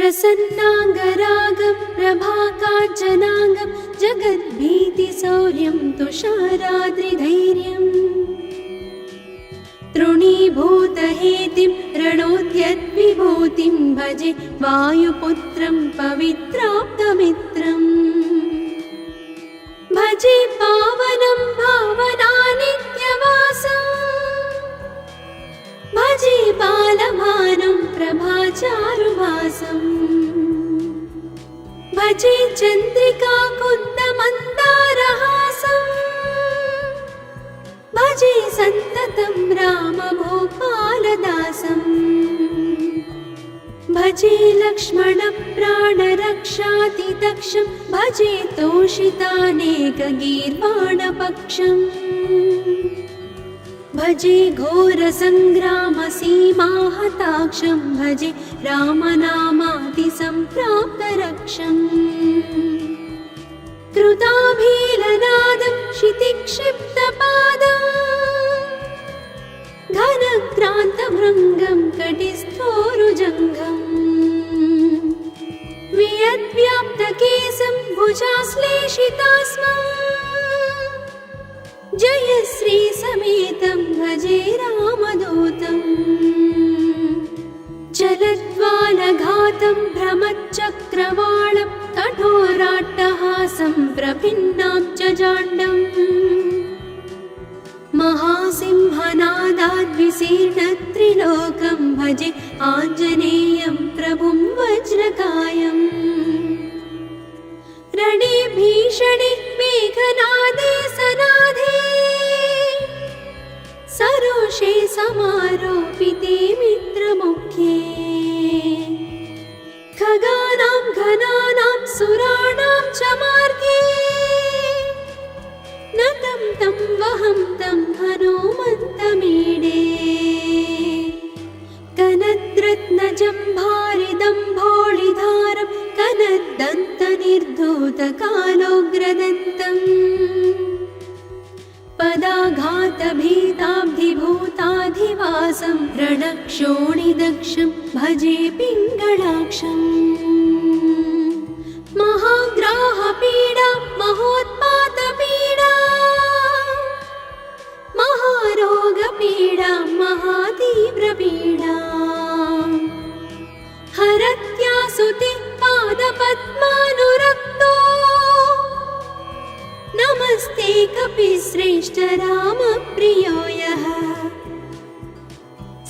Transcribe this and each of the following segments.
प्रसन्नाङ्गरागं प्रभाकाञ्चनाङ्गं जगद्भीतिशौर्यं तुषाराद्रिधैर्यम् तृणीभूतहेतिं रणोद्यद्विभूतिं भजे वायुपुत्रं पवित्राप्तमित्रम् भजे पावनं भावनानित्यवासम् भजे बालभानुं प्रभाचारुवासम् भजे चन्द्रिका कुन्दमन्दारहासम् भजे सन्ततं रामभूपालदासम् भजे लक्ष्मणप्राणरक्षातिदक्षं भजे तोषितानेकगीर्वाणपक्षम् भजे घोरसङ्ग्रामसीमाहताक्षं भजे रामनामातिसम्प्राप्तरक्षम् कृताभीलनादं क्षितिक्षिप्तपादम् घनक्रान्तभृङ्गं कटिस्थोरुजङ्घम् वियद्व्याप्तकेशं भुजाश्लेषितास्मम् जयश्री समेतं भजे रामदूतम् जलद्वालघातं भ्रमच्चक्रवालं कठोराट्टहासं प्रभिन्नां च जाण्डम् महासिंहनादाद्विशीर्णत्रिलोकं भजे आञ्जनेयं प्रभुं वज्रकायम् रणे भीषणे मेघनादे सनादे सरोषे समारोपिते मित्रमुख्ये खगानां घनानां सुराणां च मार्गे नतं तं वहं तं हनुमन्तमीडे कनद्रत्नजम्भारिदम्भोळिधारं कनद्दन्तनिर्धूतकालोग्रदन्तम् पदाघातभीताब्धिभूताधिवासं रणक्षोणिदक्षं भजे पिङ्गळाक्षम् महाग्राहपीडा महोत्पातपीडा महारोगपीडा महातीव्रपीडा हरत्यासुते पादपद्मानुरक्तो नमस्ते कपिश्रेष्ठ रामप्रियो यः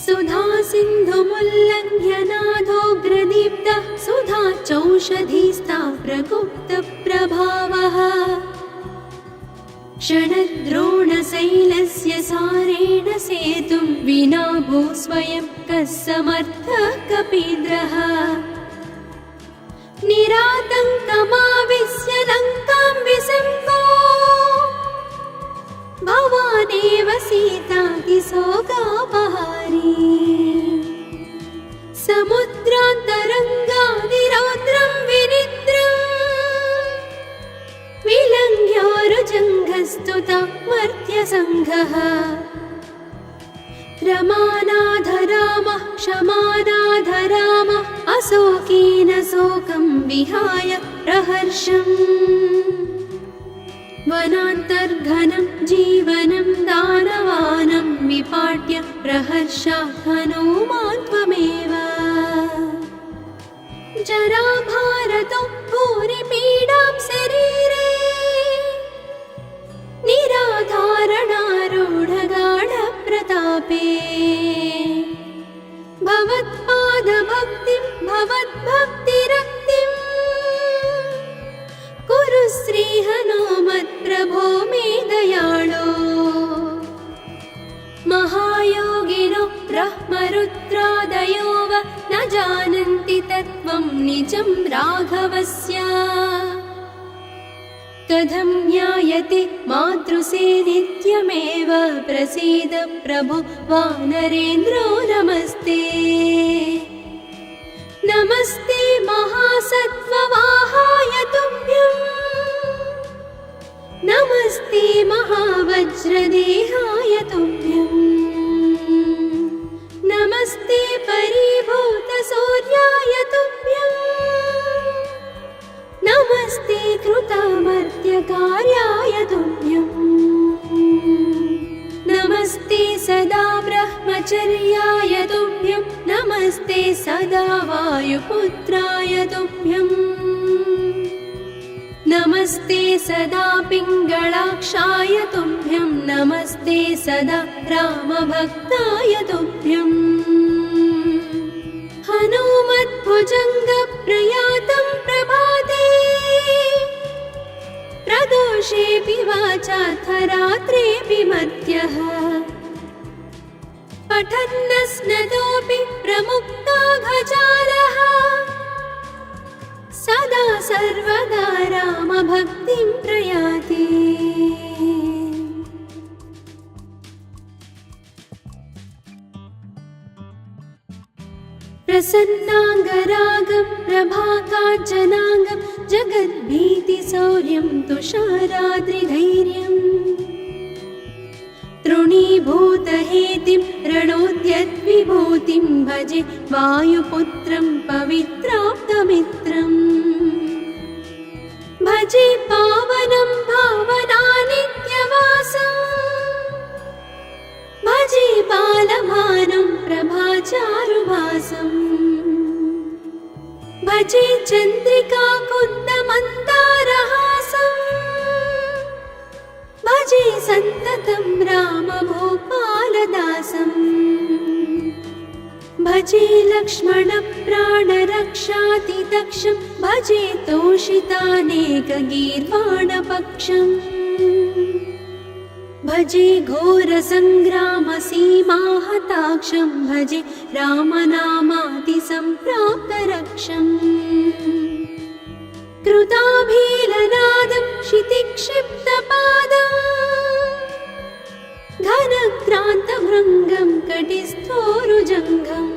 सुधा सिन्धुमुल्लङ्घ्य नाथोग्रदीप्तः सुधा चौषधीस्ता प्रगुप्तप्रभावः षडद्रोणशैलस्य सारेण सेतुं विना भो स्वयं कः समर्थः कपीन्द्रः निरातङ्कमाविश्य लङ्कां विसङ्गो भवानेव सीतातिशोकापहारी समुद्रान्तरङ्गादिरौद्रं विनिद्रम् विलङ्घ्योरुजङ्घस्तुता मर्त्यसङ्घः रमानाथ रामः क्षमानाथ रामः अशोकेन शोकं विहाय प्रहर्षम् वनान्तर्घनं जीवनं दानवानं विपाट्य प्रहर्षात् हनूमान् त्वमेव जराभारतो भूरिपीडां शरीरे निराधारणारूढगाढप्रतापे भवत्पादभक्तिं भवद्भक्तिरक्तिम् कुरु श्रीहनुमत्प्रभो मे दयाळो महायोगिनो ब्रह्मरुद्रादयो वा न जानन्ति तत्त्वं निजं राघवस्य कथं ज्ञायते मातृसे नित्यमेव प्रसीद प्रभो वानरेन्द्रो नमस्ते नमस्ते महासत्त्ववाहाय तुभ्यं नमस्ते महावज्रदेहाय तुभ्यं नमस्ते परिभूतसूर्याय तुभ्यम् नित्यकार्याय तुभ्यम् नमस्ते सदा ब्रह्मचर्याय तुभ्यं नमस्ते सदा वायुपुत्राय तुभ्यम् नमस्ते सदा पिङ्गळाक्षाय तुभ्यं नमस्ते सदा रामभक्ताय तुभ्यम् हनुमद्भुजङ्गप्रयातं प्रभाते प्रदोषेऽपि वाचार्थरात्रेऽपि मध्यः पठन्नस्नतोऽपि प्रमुक्ताघचारः सदा सर्वदा रामभक्तिं प्रयाति प्रसन्नाङ्गरागं प्रभाकाञ्चनाङ्गं जगद्भीतिशौर्यं तुषाराद्रिधैर्यम् तृणीभूतहेतिं रणोद्यद्विभूतिं भजे वायुपुत्रं पवित्राप्तमित्रम् भजे पावनं भावनानित्यवासम् भजे बालभानुं प्रभाचारुभासम् भजे चन्द्रिका कुन्दमन्दारहासम् भजे सन्ततं रामभूपालदासम् भजे लक्ष्मणप्राणरक्षातिदक्षं भजे तोषितानेकगीर्वाणपक्षम् भजे घोरसङ्ग्रामसीमाहताक्षं भजे रामनामातिसम्प्राप्तरक्षम् कृताभीलनादं क्षितिक्षिप्तपादम् घनक्रान्तभृङ्गं कटिस्थोरुजङ्घम्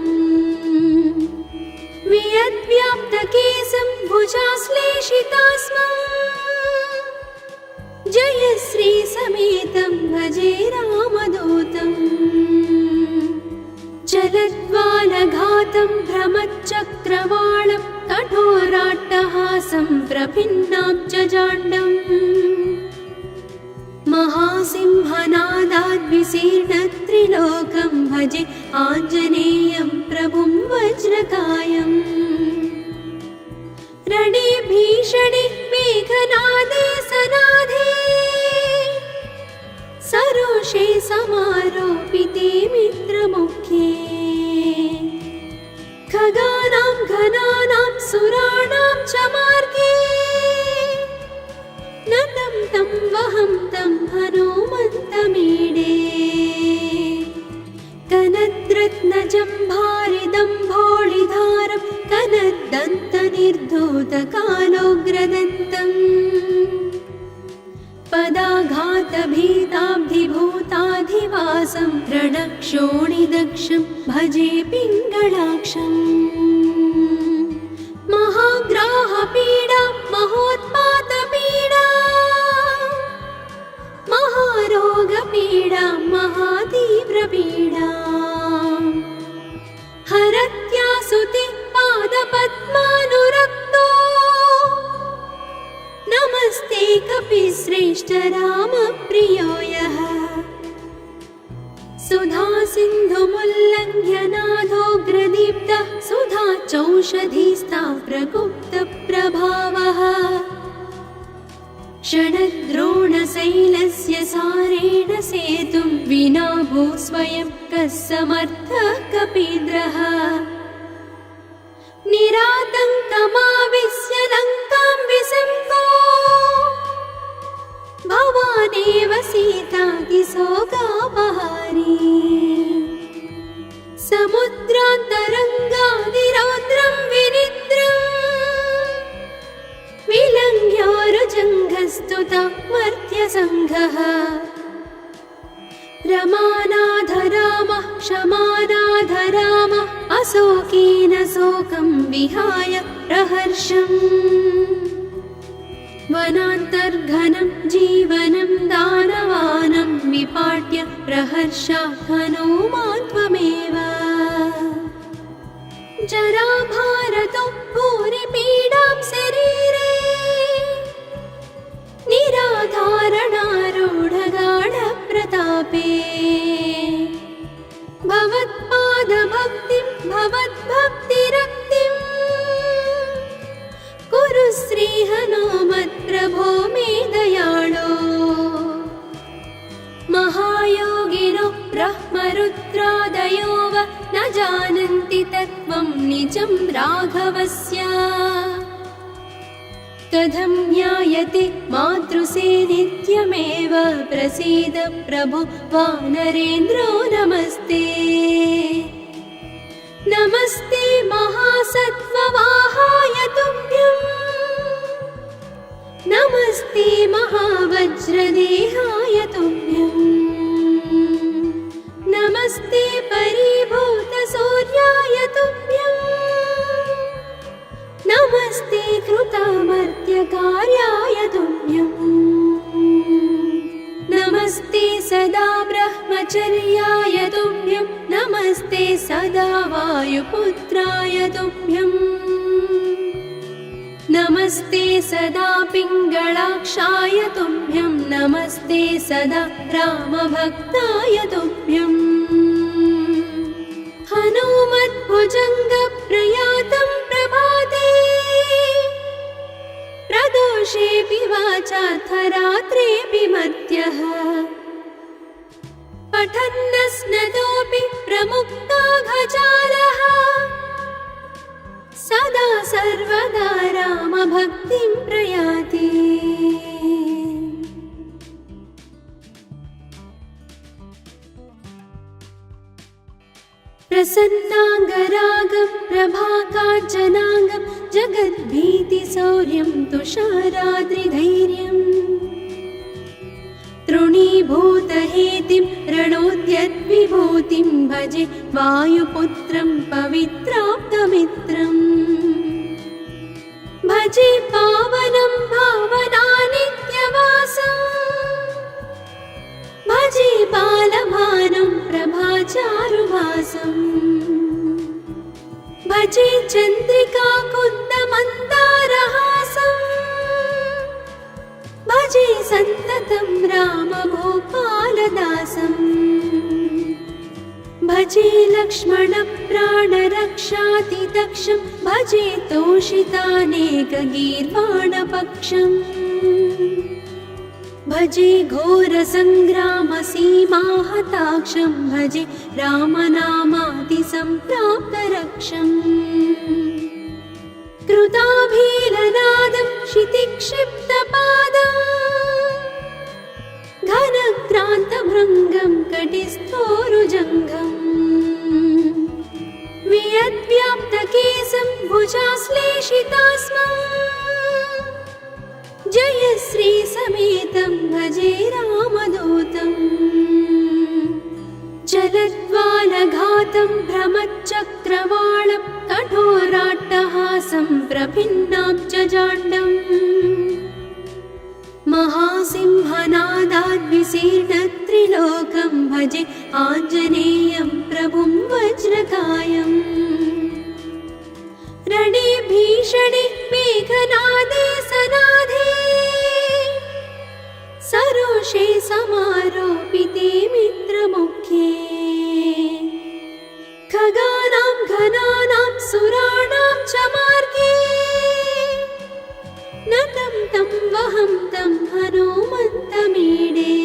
वियद्व्याप्तकेशं भुजाश्लेषितास्मम् जयश्री समेतं भजे रामदूतम् जलद्वालघातं भ्रमच्चक्रवालं कठोराट्टहासं प्रभिन्नाब्जजाण्डम् महासिंहनादाद्विशीर्णत्रिलोकं भजे आञ्जनेयं प्रभुं वज्रकायम् रणे भीषणे मेघनादे सनादे सरोषे समारोपिते मित्रमुखे खगानां घनानां सुराणां च मार्गे नतं तं वहं तं हनुमन्तमीडे कनद्रत्नजम्भारिदम्भोळिधारं कनद्दन्तनिर्धूतकालोग्रदन्तम् पदाघातभीताब्धिभूताधिवासं रणक्षोणिदक्षं भजे पिङ्गळाक्षम् महाग्राहपीडा महोत्पातपीडा महारोगपीडा महातीव्रपीडा हरत्यासुते पादपद्मानुरक्तो नमस्ते कपिश्रेष्ठ रामप्रियो यः सुधा सिन्धुमुल्लङ्घ्य नाथोग्रदीप्तः सुधा चौषधीस्था प्रगुप्तप्रभावः षडद्रोणशैलस्य सारेण सेतुं विना भूस्वयं कः समर्थः कपीन्द्रः निरातङ्कमाविश्य लङ्कां विसम्पो भवानेव सीतातिशोकापहारी समुद्रान्तरङ्गादिरौद्रं विनिद्रम् विलङ्घ्योरुजङ्घस्तुता मर्त्यसङ्घः रमानाथ रामः क्षमानाथ रामः अशोकेन शोकं विहाय प्रहर्षम् वनान्तर्घनं जीवनं दानवानं विपाट्य प्रहर्षात् हनूमान् त्वमेव जराभारतो भूरि पीडां शरीरे जानन्ति तत्त्वं निजं राघवस्य। कथं ज्ञायते मातृसे नित्यमेव प्रसीद प्रभो वानरेन्द्रो नमस्ते। नमस्ते महासत्त्ववाहाय तुभ्यं नमस्ते महावज्रदेहाय तुभ्यं नमस्ते परिभूतसूर्याय तुभ्यं नमस्ते कृतामर्त्यकार्याय तुभ्यं नमस्ते सदा ब्रह्मचर्याय तुभ्यं नमस्ते सदा वायुपुत्राय तुभ्यं नमस्ते सदा पिङ्गळाक्षाय तुभ्यं नमस्ते सदा रामभक्ताय तुभ्यं हनुमद्भुजङ्गप्रयातं प्रभाते प्रदोषेऽपि वाचार्थरात्रेऽपि मर्त्यः पठन्नस्नतोऽपि प्रमुक्ताघजालः सदा सर्वदा रामभक्तिं प्रयाति। प्रसन्नाङ्गरागं प्रभाकाञ्चनाङ्गं जगद्भीतिशौर्यं तुषाराद्रिधैर्यं तृणीभूतहेतिं रणोद्यद्विभूतिं भजे वायुपुत्रं पवित्राप्तमित्रम् भजे पावनं भावनानित्यवासं भजे बालभानुं प्रभाचारुभासं भजे चन्द्रिका कुन्दमन्दारहासं भजे सन्ततं रामभूपालदासं भजे लक्ष्मणप्राणरक्षातिदक्षं भजे तोषितानेकगीर्वाणपक्षम् भजे घोरसङ्ग्रामसीमाहताक्षं भजे रामनामातिसम्प्राप्तरक्षम् कृताभीलनादं क्षितिक्षिप्तपादं घनक्रान्तभृङ्गं कटिस्थोरुजङ्घम् वियद्व्याप्तकेशं भुजाश्लेषितास्मम् जयश्री समेतं भजे रामदूतम् जलद्वालघातं भ्रमच्चक्रवालं कठोराट्टहासं प्रभिन्नाब्जजाण्डम् महासिंहनादाद्विशीर्णत्रिलोकं भजे आञ्जनेयं प्रभुं वज्रकायम् रणे भीषणे मेघनादे सनाधे सरोषे समारोपिते मित्रमुखे खगानां घनानां सुराणां च मार्गे नतं तं वहं तं हनुमन्तमीडे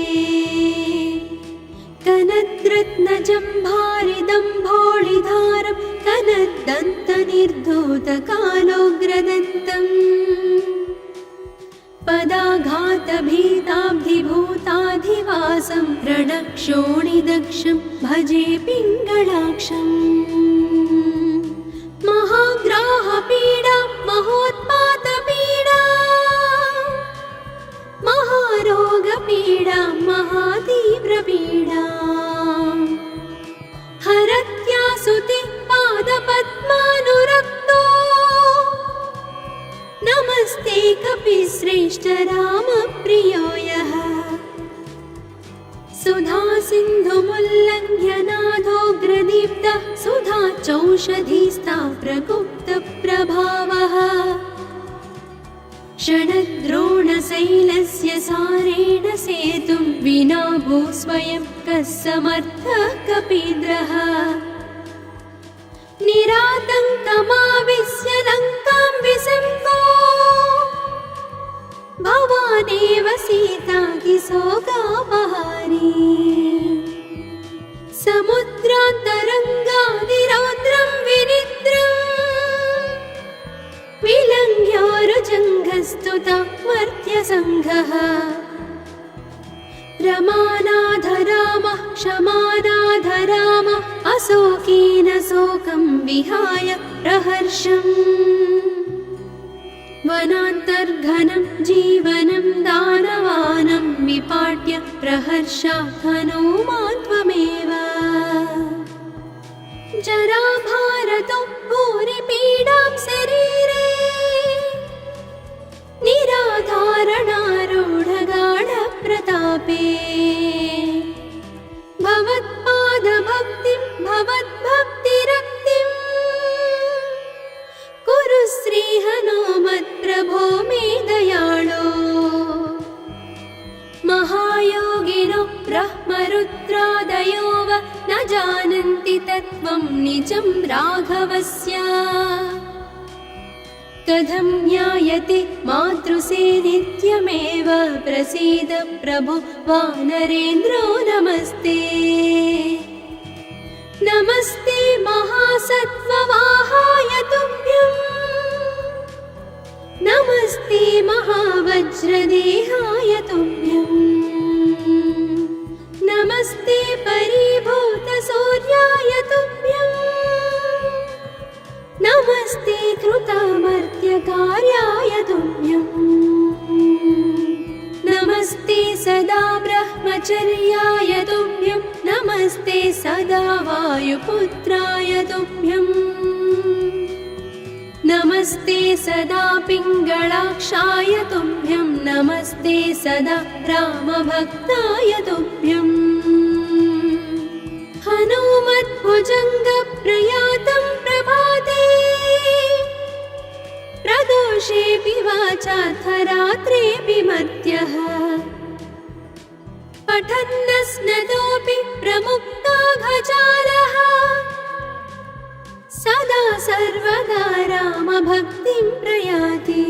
कनद्रत्नजम्भारिदम्भोळिधारं कनद्दन्तनिर्धूतकालोग्रदन्तम् पदाघातभीताब्धिभूताधिवासं रणक्षोणिदक्षं भजे पिङ्गळाक्षम् महाग्राहपीडा महोत्पातपीडा महारोगपीडा महातीव्रपीडा हरत्यासुते पादपद्मानुरक्तो नमस्ते कपिश्रेष्ठ रामप्रियो यः सुधा सिन्धुमुल्लङ्घ्य नाथोग्रदीप्तः सुधा चौषधीस्था प्रगुप्तप्रभावः षडद्रोणशैलस्य सारेण सेतुं विना भूस्वयं कः समर्थः कपीन्द्रः निरातङ्कमाविश्य लङ्कां विसम्पो भवानेव सीताकिशोकापहारी समुद्रान्तरङ्गादिरो प्रस्तुता मर्त्यसङ्घः रमानाथ रामः क्षमानाथ रामः अशोकेन शोकं विहाय प्रहर्षम् वनान्तर्घनं जीवनं दानवानं विपाट्य प्रहर्षात् हनूमान् त्वमेव जराभारतो भूरिपीडां शरीरे निराधारणारूढगाढप्रतापे भवत्पादभक्तिं भवद्भक्तिरक्तिं कुरु श्रीहनुमत्प्रभो मे दयाळो महायोगिनो ब्रह्मरुद्रादयो वा न जानन्ति तत्त्वं निजं राघवस्य कथं ज्ञायते मातृसे नित्यमेव प्रसीद प्रभो वानरेन्द्रो नमस्ते नमस्ते महासत्त्ववाहाय तुभ्यं नमस्ते महावज्रदेहाय तुभ्यं नमस्ते परिभूतसूर्याय तुभ्यं नमस्ते कृतामर्त्यकार्याय तुभ्यं नमस्ते सदा ब्रह्मचर्याय तुभ्यं नमस्ते सदा वायुपुत्राय तुभ्यं नमस्ते सदा पिङ्गळाक्षाय तुभ्यं नमस्ते सदा रामभक्ताय तुभ्यं हनुमद्भुजङ्गप्रयातं प्रभाते प्रदोषेऽपि वाचार्थरात्रेऽपि मर्त्यः पठन्नस्नतोऽपि प्रमुक्ताघजालः सदा सर्वदा रामभक्तिं प्रयाति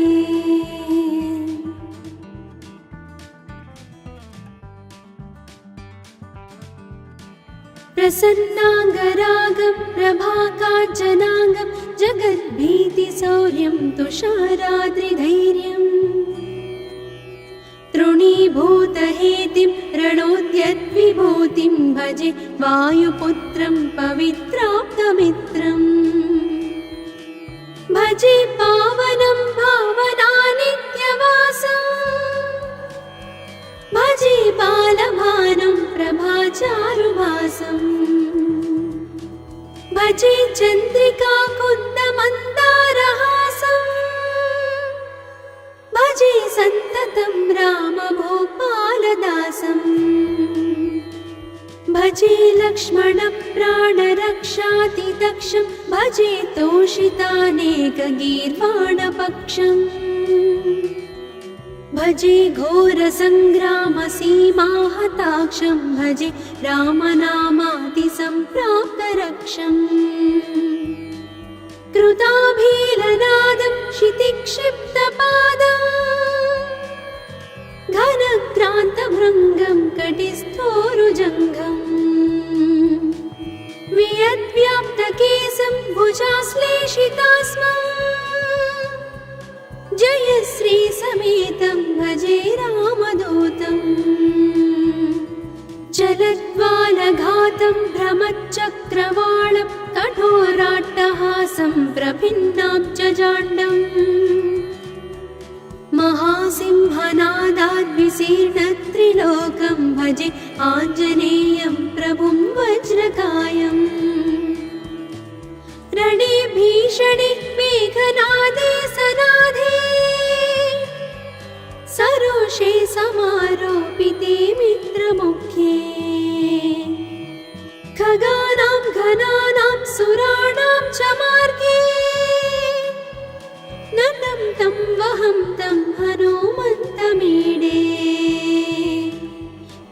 प्रसन्नाङ्गरागं प्रभाकाञ्चनाङ्गं जगद्भीतिशौर्यं तुषाराद्रिधैर्यं तृणीभूतहेतिं रणोद्यद्विभूतिं भजे वायुपुत्रं पवित्राप्तमित्रम् भजे पावनं भावनानित्यवासम् भजे बालभानुं प्रभाचारुभासम् भजे चन्द्रिका कुन्दमन्दारहासम् भजे सन्ततं रामभूपालदासम् भजे लक्ष्मणप्राणरक्षातिदक्षं भजे तोषितानेकगीर्वाणपक्षम् भजे घोरसङ्ग्रामसीमाहताक्षं भजे रामनामातिसम्प्राप्तरक्षम् कृताभीलनादं क्षितिक्षिप्तपादम् घनक्रान्तभृङ्गं कटिस्थोरुजङ्घम् वियद्व्याप्तकेशं भुजाश्लेषितास्मम् जयश्री समेतं भजे रामदूतम् जलद्वालघातं भ्रमच्चक्रवालं कठोराट्टहासं प्रभिन्नाब्जजाण्डम् महासिंहनादाद्विशीर्णत्रिलोकं भजे आञ्जनेयं प्रभुं वज्रकायम् रणे भीषणे मेघनादे सनादे सरोषे समारोपिते मित्रमुख्ये खगानां घनानां सुराणां च मार्गे नतं तं वहं तं हनुमन्तमीडे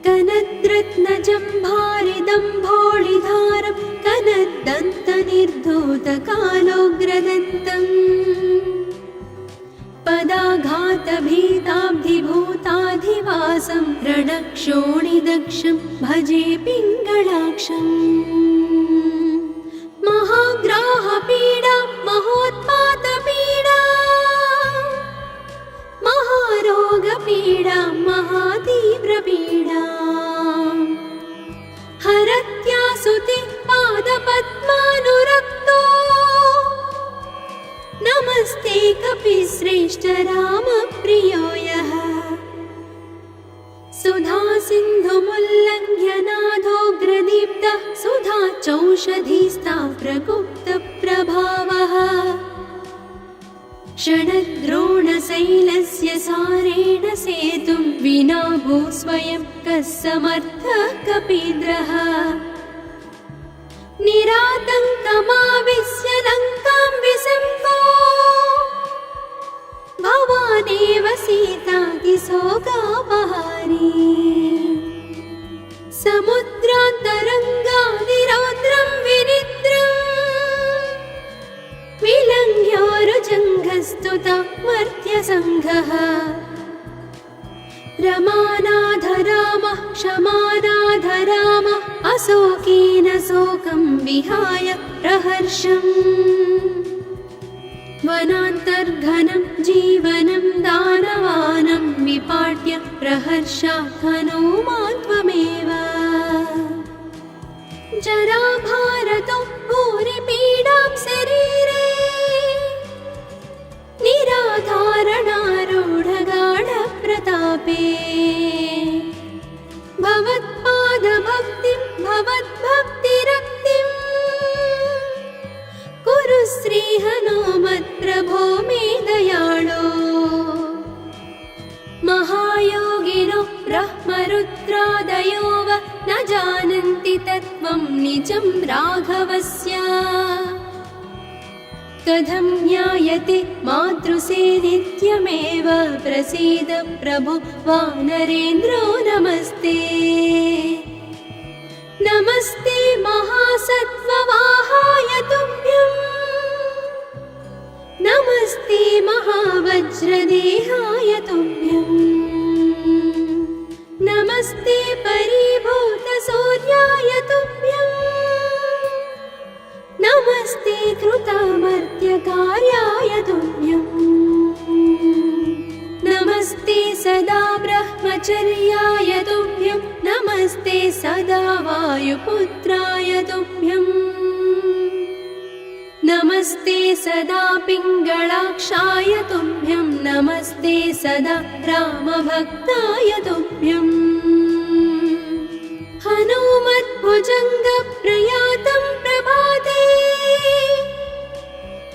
कनद्रत्नजम्भारिदम्भोळिधारं कनद्दन्तनिर्धूतकालोग्रदन्तम् पदाघातभीताब्धिभूताधिवासं रणक्षोणिदक्षं भजे पिङ्गळाक्षम् महाग्राहपीडा महोत्पातपीडा श्रेष्ठ रामप्रियो यः सुधा सिन्धुमुल्लङ्घ्य नाथोग्रदीप्तः सुधा चौषधीस्ता प्रगुप्तप्रभावः षडद्रोणशैलस्य सारेण सेतुं विना भो स्वयं कः समर्थः कपीन्द्रः निरातङ्कमाविश्य लङ्कां विसम्पो भवानेव सीतातिशोकापहारी समुद्रान्तरङ्गादिरौद्रं विनिद्रम् विलङ्घ्योरुजङ्घस्तुता मर्त्यसङ्घः रमानाथ रामः क्षमानाथ रामः अशोकेन शोकं विहाय प्रहर्षम् वनान्तर्घनं जीवनं दानवानं विपाट्य प्रहर्षात् हनूमान् त्वमेव जराभारतो भूरिपीडां शरीरे निराधारणारूढगाढप्रतापे भवत्पादभक्तिं भवद्भक्तिरक्तिम् कुरु श्रीहनुमत्प्रभो मे दयाळो महायोगिनो ब्रह्मरुद्रादयो वा न जानन्ति तत्त्वं निजं राघवस्य कथं ज्ञायते मातृसे नित्यमेव प्रसीद प्रभो वानरेन्द्रो नमस्ते नमस्ते महासत्त्ववाहाय तुभ्यं नमस्ते महावज्रदेहाय तुभ्यं नमस्ते परिभूतसूर्याय तुभ्यं नमस्ते कृतामर्त्यकार्याय तुभ्यं नमस्ते सदा ब्रह्मचर्याय तुभ्यं नमस्ते सदा वायुपुत्राय तुभ्यं नमस्ते सदा पिङ्गळाक्षाय तुभ्यं नमस्ते सदा रामभक्ताय तुभ्यं हनुमद्भुजङ्गप्रयातं प्रभाते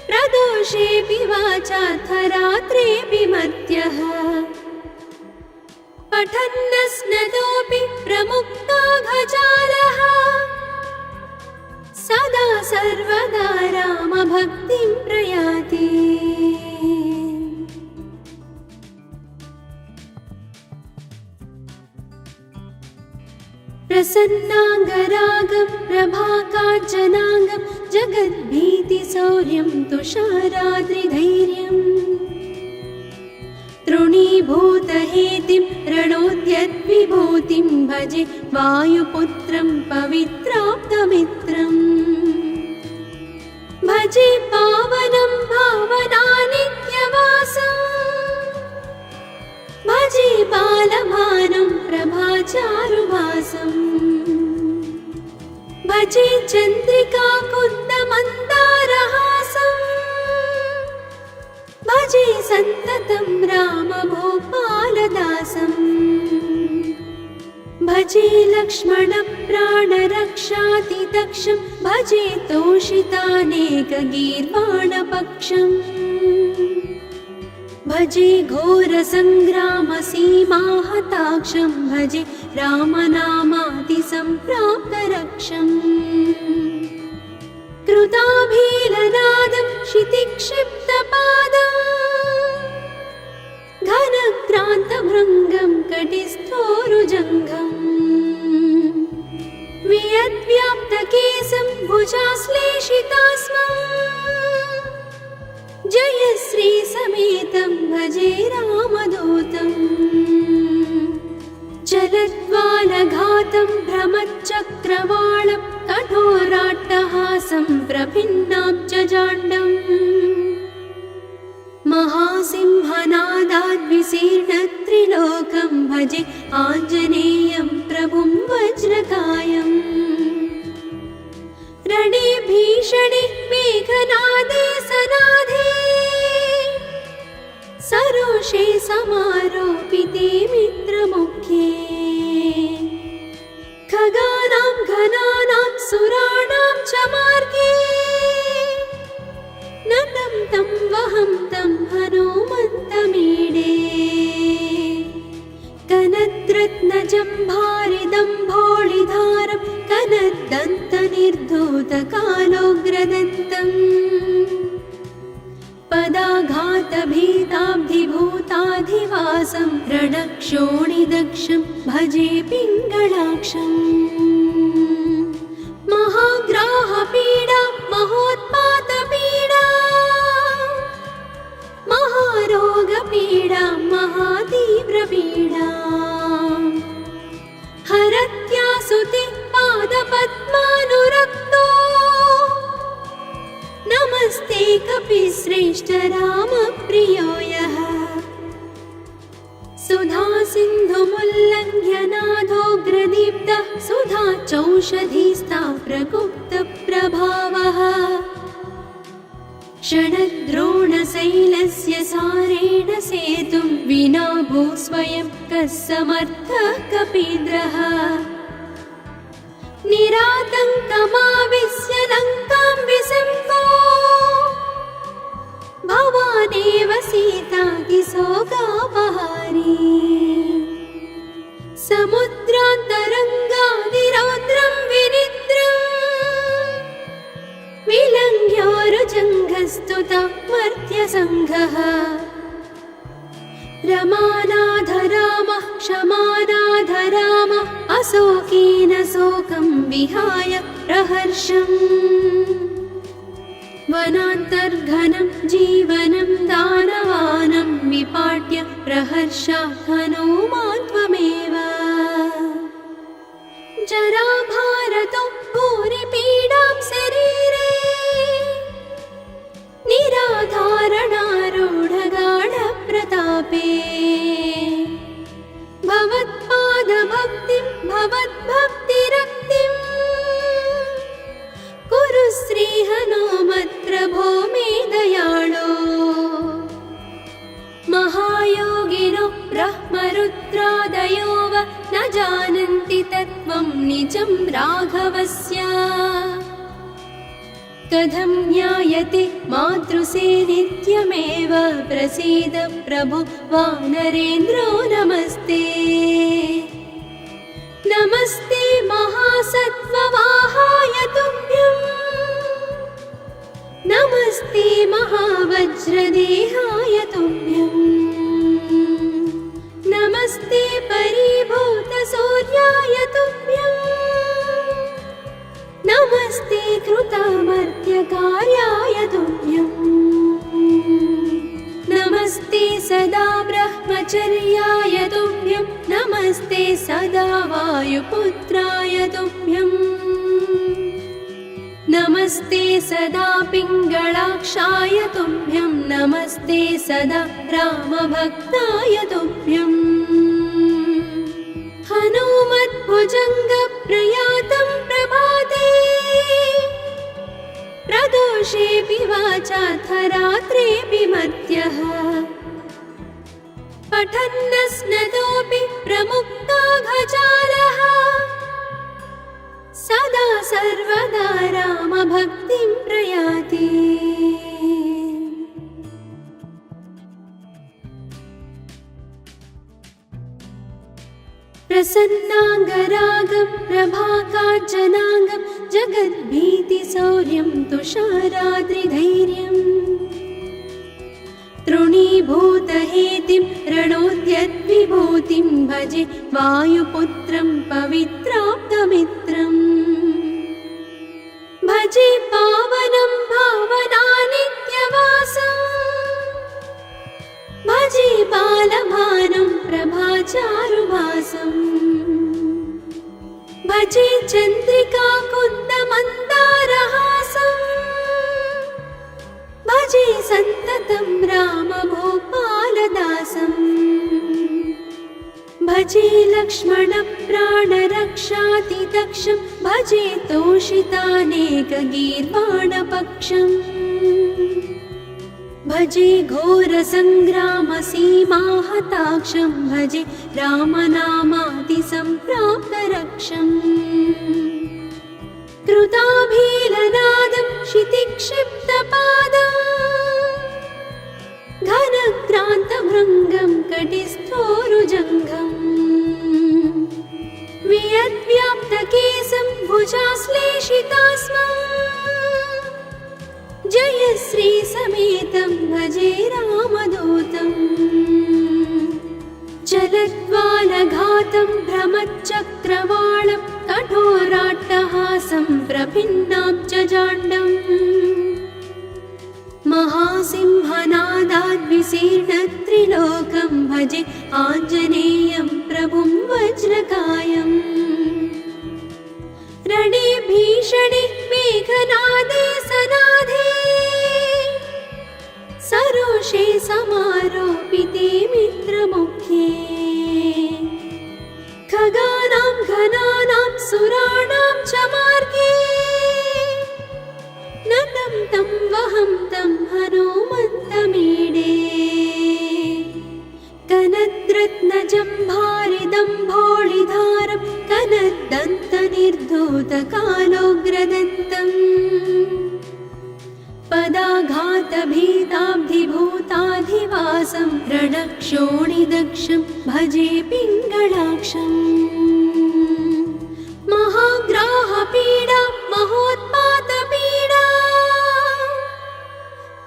प्रदोषेऽपि वाचार्थरात्रेऽपि मर्त्यः पठन्नस्नतोऽपि प्रमुक्ताघजालः सदा सर्वदा रामभक्तिं प्रयाति प्रसन्नाङ्गरागं प्रभाकाञ्चनाङ्गं जगद्भीतिशौर्यं तुषाराद्रिधैर्यम् तृणीभूतहेतिं रणोद्यद्विभूतिं भजे वायुपुत्रं पवित्राप्तमित्रम् भजे पावनं भावनानित्यवासम् भजे बालभानुं प्रभाचारुभासम् भजे चन्द्रिकाकुन्दमन्दारहासम् भजे सन्ततं रामभूपालदासम् भजे लक्ष्मणप्राणरक्षातिदक्षं भजे तोषितानेकगीर्वाणपक्षम् भजे घोरसङ्ग्रामसीमाहताक्षं भजे रामनामातिसम्प्राप्तरक्षम् कृताभीलनादं क्षितिक्षिप्तपादम् घनक्रान्तभृङ्गं कटिस्थोरुजङ्घम् वियद्व्याप्तकेशं भुजाश्लेषितास्मम् जयश्री समेतं भजे रामदूतम् चलद्वालघातं भ्रमच्चक्रवालं कठोराट्टहासं प्रभिन्नाब्जजाण्डम् महासिंहनादाद्विशीर्णत्रिलोकं भजे आञ्जनेयं प्रभुं वज्रकायम् रणे भीषणे मेघनादे सनादे पाशे समारोपिते मित्रमुखे खगानां घनानां सुराणां च मार्गे नतं तं वहं तं हनुमन्तमीडे कनद्रत्नजम्भारिदम्भोळिधारं कनद्दन्तनिर्धूतकालोग्रदन्तम् पदाघातभीताब्धिभूताधिवासं रणक्षोणिदक्षं भजे पिङ्गळाक्षम् महाग्राहपीडा महोत्पातपीडा महारोगपीडा महातीव्रपीडा हरत्यासुते पादपद्मानुरक्तो नमस्ते कपिश्रेष्ठ रामप्रियो यः सुधा सिन्धुमुल्लङ्घ्य नाथोग्रदीप्तः सुधा चौषधीस्था प्रगुप्तप्रभावः षडद्रोणशैलस्य सारेण सेतुं विना भूस्वयं कः समर्थः कपीन्द्रः निरातङ्कमाविश्य लङ्कां विसम्पो भवानेव सीतातिशोकापहारी समुद्रान्तरङ्गादिरौद्रं विनिद्रम् विलङ्घ्योरुजङ्घस्तुता मर्त्यसङ्घः रमानाथ रामः क्षमानाथ रामः अशोकेन शोकं विहाय प्रहर्षम् वनान्तर्घनं जीवनं दानवानं विपाट्य प्रहर्षात् हनुमान् त्वमेव जराभारतो भूरिपीडां शरीरे निराधारणारूढगाढप्रतापे भवत्पादभक्तिं भवद्भक्तिरक्तिम् कुरु श्रीहनुमत्प्रभो मे दयाळो महायोगिनो ब्रह्मरुद्रादयो वा न जानन्ति तत्त्वं निजं राघवस्य कथं ज्ञायते मातृसेनित्यमेव प्रसीद प्रभो वानरेन्द्रो नमस्ते नमस्ते महासत्त्ववाहाय तुभ्यं नमस्ते महावज्रदेहाय तुभ्यं नमस्ते परिभूतसूर्याय तुभ्यं नमस्ते कृतामर्त्यकार्याय तुभ्यं नमस्ते सदा ब्रह्मचर्याय तुभ्यं नमस्ते सदा वायुपुत्राय तुभ्यं नमस्ते सदा पिङ्गळाक्षाय तुभ्यं नमस्ते सदा रामभक्ताय तुभ्यं हनुमद्भुजङ्गप्रयातं प्रभाते प्रदोषेऽपि वाचार्थरात्रेऽपि मर्त्यः पठन्नस्नतोऽपि प्रमुक्ताघचालः सदा सर्वदा रामभक्तिं प्रयाति प्रसन्नाङ्गरागं प्रभाकाञ्चनाङ्गं जगद्भीतिशौर्यं तुषाराद्रिधैर्यम् तृणीभूतहेतिं रणोद्यद्विभूतिं भजे वायुपुत्रं पवित्राप्तमित्रम् भजे पावनं भावनानित्यवासम् भजे बालभानुं प्रभाचारुभासम् भजे चन्द्रिका कुन्दमन्दारहासम् भजे सन्ततं रामभूपालदासम् भजे लक्ष्मणप्राणरक्षातिदक्षं भजे तोषितानेकगीर्वाणपक्षम् भजे घोरसङ्ग्रामसीमाहताक्षं भजे रामनामादिसम्प्राप्तरक्षम् कृताभीलनादं क्षितिक्षिप्तपादम् घनक्रान्तभृङ्गं कटिस्थोरुजङ्घम् वियद्व्याप्तकेशं भुजाश्लेषितास्मम् जयश्रीसमेतं भजे रामदूतम् चलद्वालघातं भ्रमच्चक्रवालं कठोराट्टहासं प्रभिन्नाब्जजाण्डम् महासिंहनादाद्विशीर्णत्रिलोकं भजे आञ्जनेयं प्रभुं वज्रकायम् रणे भीषणे मेघनादे सनादे सरोषे समारोपिते मित्रमुखे खगानां घनानां सुराणां च मार्गे नतं तं वहं तं हनुमन्तमीडे कनद्रत्नजम्भारिदम्भोळिधारं कनद्दन्तनिर्धूतकालोग्रदन्तम् पदाघातभीताब्धिभूताधिवासं रणक्षोणिदक्षं भजे पिङ्गळाक्षम् महाग्राहपीडा महोत्पातपीडा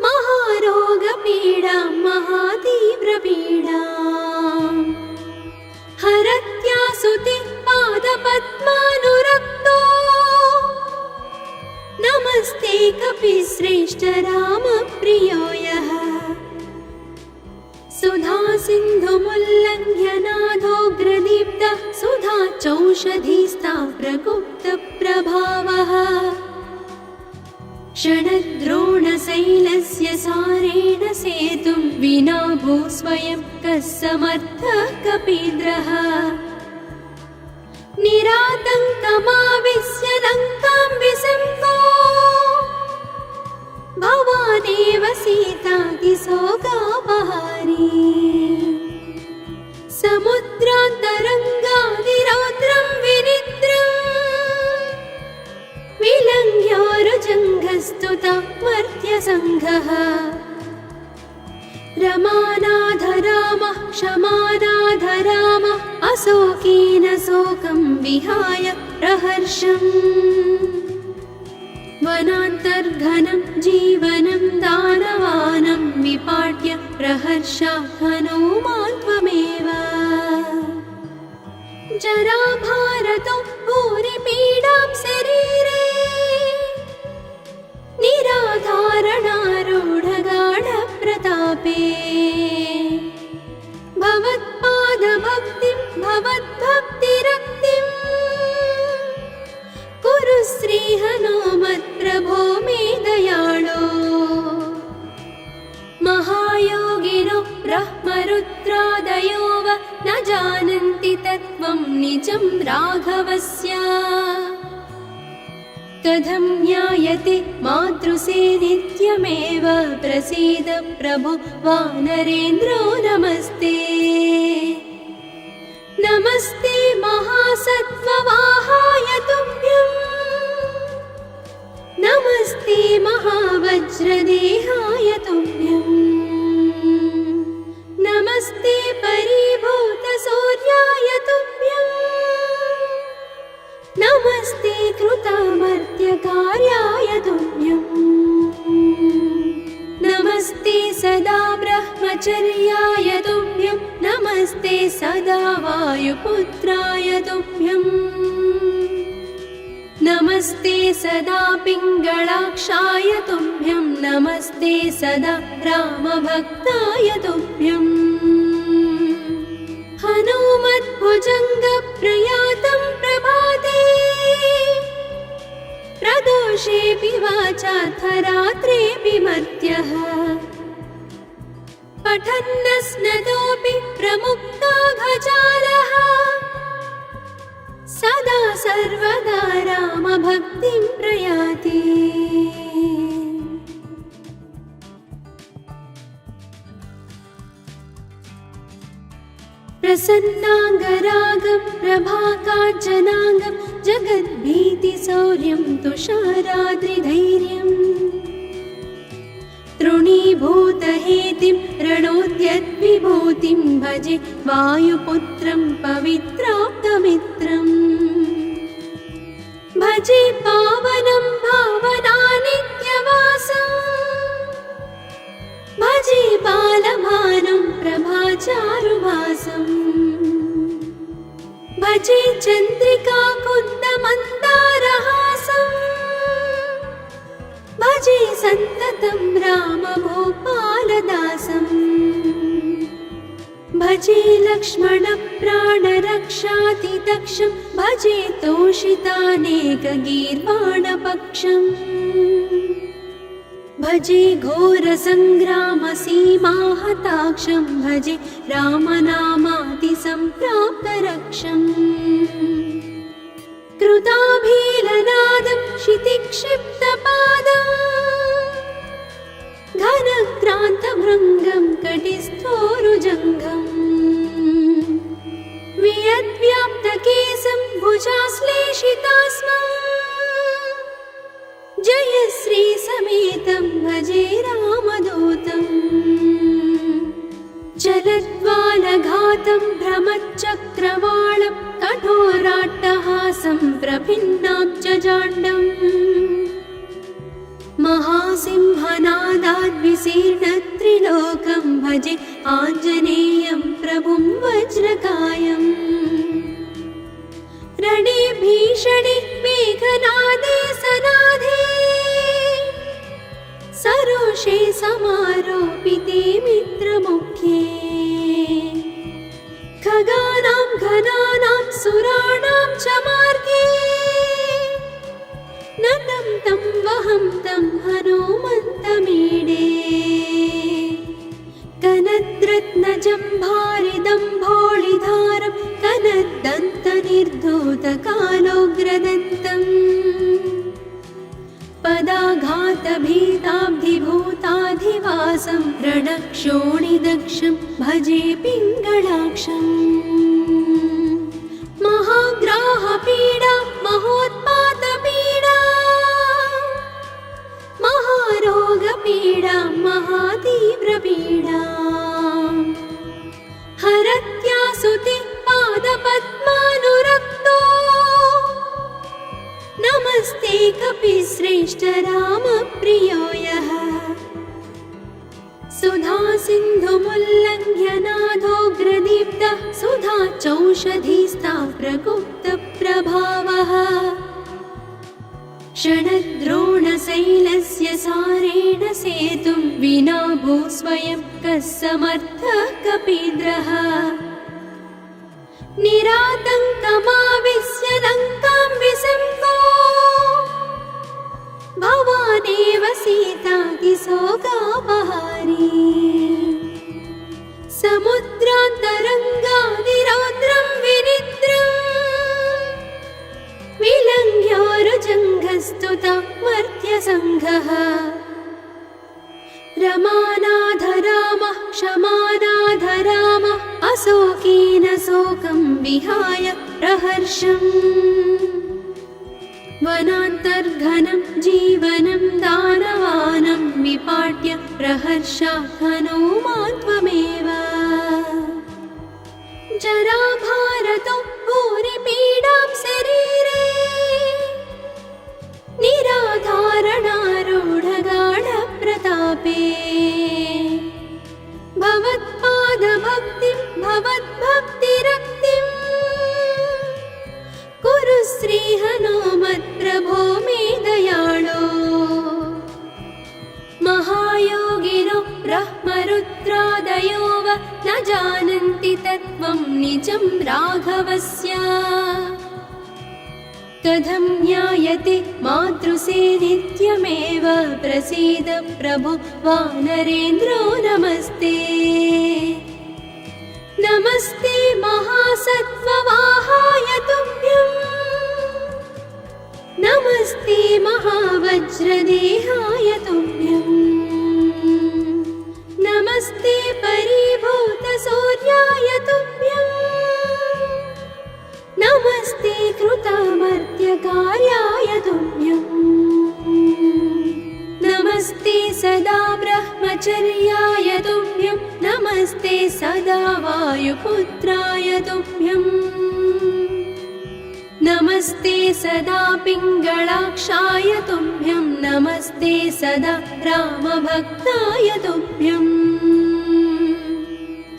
महारोगपीडा महातीव्रपीडा हरत्यासुते पादपद्मानुरक्तो नमस्ते कपिश्रेष्ठ रामप्रियो यः सुधा सिन्धुमुल्लङ्घ्य नाथोग्रदीप्तः सुधा चौषधीस्था प्रगुप्तप्रभावः षडद्रोणशैलस्य सारेण सेतुं विना भूस्वयं कः समर्थः कपीन्द्रः निरातङ्कमाविश्य लङ्कां विसङ्गो भवानेव सीतातिशोकापहारी समुद्रान्तरङ्गादिरौद्रं विनिद्रम् विलङ्घ्योरुजङ्घस्तुतः मर्त्यसङ्घः रमानाथ रामः क्षमानाथ रामः अशोकेन शोकं विहाय प्रहर्षम् वनान्तर्घनं जीवनं दानवानं विपाट्य प्रहर्षा हनुमान् त्वमेव जराभारतो भूरिपीडां शरीरे निराधारणारूढगाढप्रतापे भवत्पादभक्तिं भवद्भक्तिरक्तिम् कुरु श्रीहनुमत्प्रभो मे दयाळो महायोगिनो ब्रह्मरुद्रादयो वा न जानन्ति तत्त्वं निजं राघवस्य कथं ज्ञायते मातृसे नित्यमेव प्रसीद प्रभो वानरेन्द्रो नमस्ते नमस्ते महासत्त्ववाहाय तुभ्यं नमस्ते महावज्रदेहाय तुभ्यं नमस्ते परिभूतसूर्याय तुभ्यं नमस्ते कृतामर्त्यकार्याय तुभ्यं नमस्ते सदा ब्रह्मचर्याय तुभ्यं नमस्ते सदा वायुपुत्राय तुभ्यं नमस्ते सदा पिङ्गळाक्षाय तुभ्यं नमस्ते सदा रामभक्ताय तुभ्यं हनुमद्भुजङ्गप्रयातं प्रभाते प्रदोषेऽपि वाचार्थरात्रेऽपि मर्त्यः पठन्नस्नतोऽपि प्रमुक्ताघजालः सदा सर्वदा रामभक्तिं प्रयाति प्रसन्नाङ्गरागं प्रभाकाञ्चनाङ्गं जगद्भीतिशौर्यं तुषाराद्रिधैर्यम् तृणीभूतहेतिं रणोद्यद्विभूतिं भजे वायुपुत्रं पवित्राप्तमित्रम् भजे पावनं भावनानित्यवासम् भजे बालभानुं प्रभाचारुभासम् भजे चन्द्रिका कुन्दमन्दारहासम् भजे सन्ततं रामभूपालदासम् भजे लक्ष्मणप्राणरक्षातिदक्षं भजे तोषितानेकगीर्वाणपक्षम् भजे घोरसङ्ग्रामसीमाहताक्षं भजे रामनामातिसम्प्राप्तरक्षम् कृताभीलनादं क्षितिक्षिप्तपादम् घनक्रान्तभृङ्गं कटिस्थोरुजङ्घम् वियद्व्याप्तकेशं भुजाश्लेषितास्मम् जयश्रीसमेतं भजे रामदूतम् जलद्वालघातं भ्रमच्चक्रवालं कठोराट्टहासं प्रभिन्नाब्जजाण्डम् महासिंहनादाद्विशीर्णत्रिलोकं भजे आञ्जनेयं प्रभुं वज्रकायम् रणे भीषणे मेघनादे सनादे सरोषे समारोपिते मित्रमुख्ये खगानां घनानां सुराणां च मार्गे नतं तं वहं तं हनुमन्तमीडे कनद्रत्नजम्भारिदम्भोळिधारं कनद्दन्तनिर्धूतकालोग्रदन्तम् पदाघातभीताब्धिभूताधिवासं रणक्षोणिदक्षं भजे पिङ्गळाक्षम् महाग्राहपीडा महोत्पातपीडा महारोगपीडा महातीव्रपीडा हरत्यासुते पादपद्मानुरक्तो नमस्ते कपिश्रेष्ठ रामप्रियो यः सुधा सिन्धुमुल्लङ्घ्य नाथोग्रदीप्तः सुधा चौषधीस्था प्रगुप्तप्रभावः षडद्रोणशैलस्य सारेण सेतुं विना भूस्वयं कः समर्थः कपीन्द्रः निरातङ्कमाविश्य लङ्कां विसङ्को भवानेव सीतातिशोकापहारी समुद्रान्तरङ्गादिरौद्रं विनिद्रम् विलङ्घ्योरुजङ्घस्तुता मर्त्यसङ्घः रमानाथ रामः क्षमानाथ रामः अशोकेन शोकं विहाय प्रहर्षम् वनान्तर्घनं जीवनं दानवानं विपाट्य प्रहर्षात् हनूमान् त्वमेव जराभारतो भूरिपीडां शरीरे निराधारणारूढगाढप्रतापे भवत्पादभक्तिं भवद्भक्तिरक्तिम् कुरु श्रीहनुमत्प्रभो मे दयाळो महायोगिनो ब्रह्मरुद्रादयो वा न जानन्ति तत्त्वं निजं राघवस्य कथं ज्ञायते मातृसे नित्यमेव प्रसीद प्रभो वानरेन्द्रो नमस्ते नमस्ते महासत्त्ववाहाय तुभ्यं नमस्ते महावज्रदेहाय तुभ्यं नमस्ते परिभूतसूर्याय तुभ्यम् सदा वायुपुत्राय तुभ्यम् नमस्ते सदा पिङ्गळाक्षाय तुभ्यं नमस्ते सदा रामभक्ताय तुभ्यम्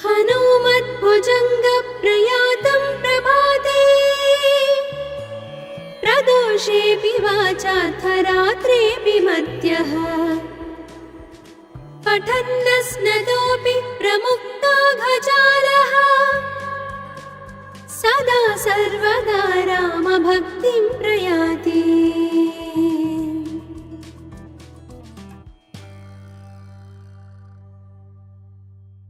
हनुमद्भुजङ्गप्रयातं प्रभाते प्रदोषेऽपि वाचार्थरात्रेऽपि मध्यः पठन्नस्नतोऽपि प्रमुक्ताघजालः सदा सर्वदा रामभक्तिं प्रयाति।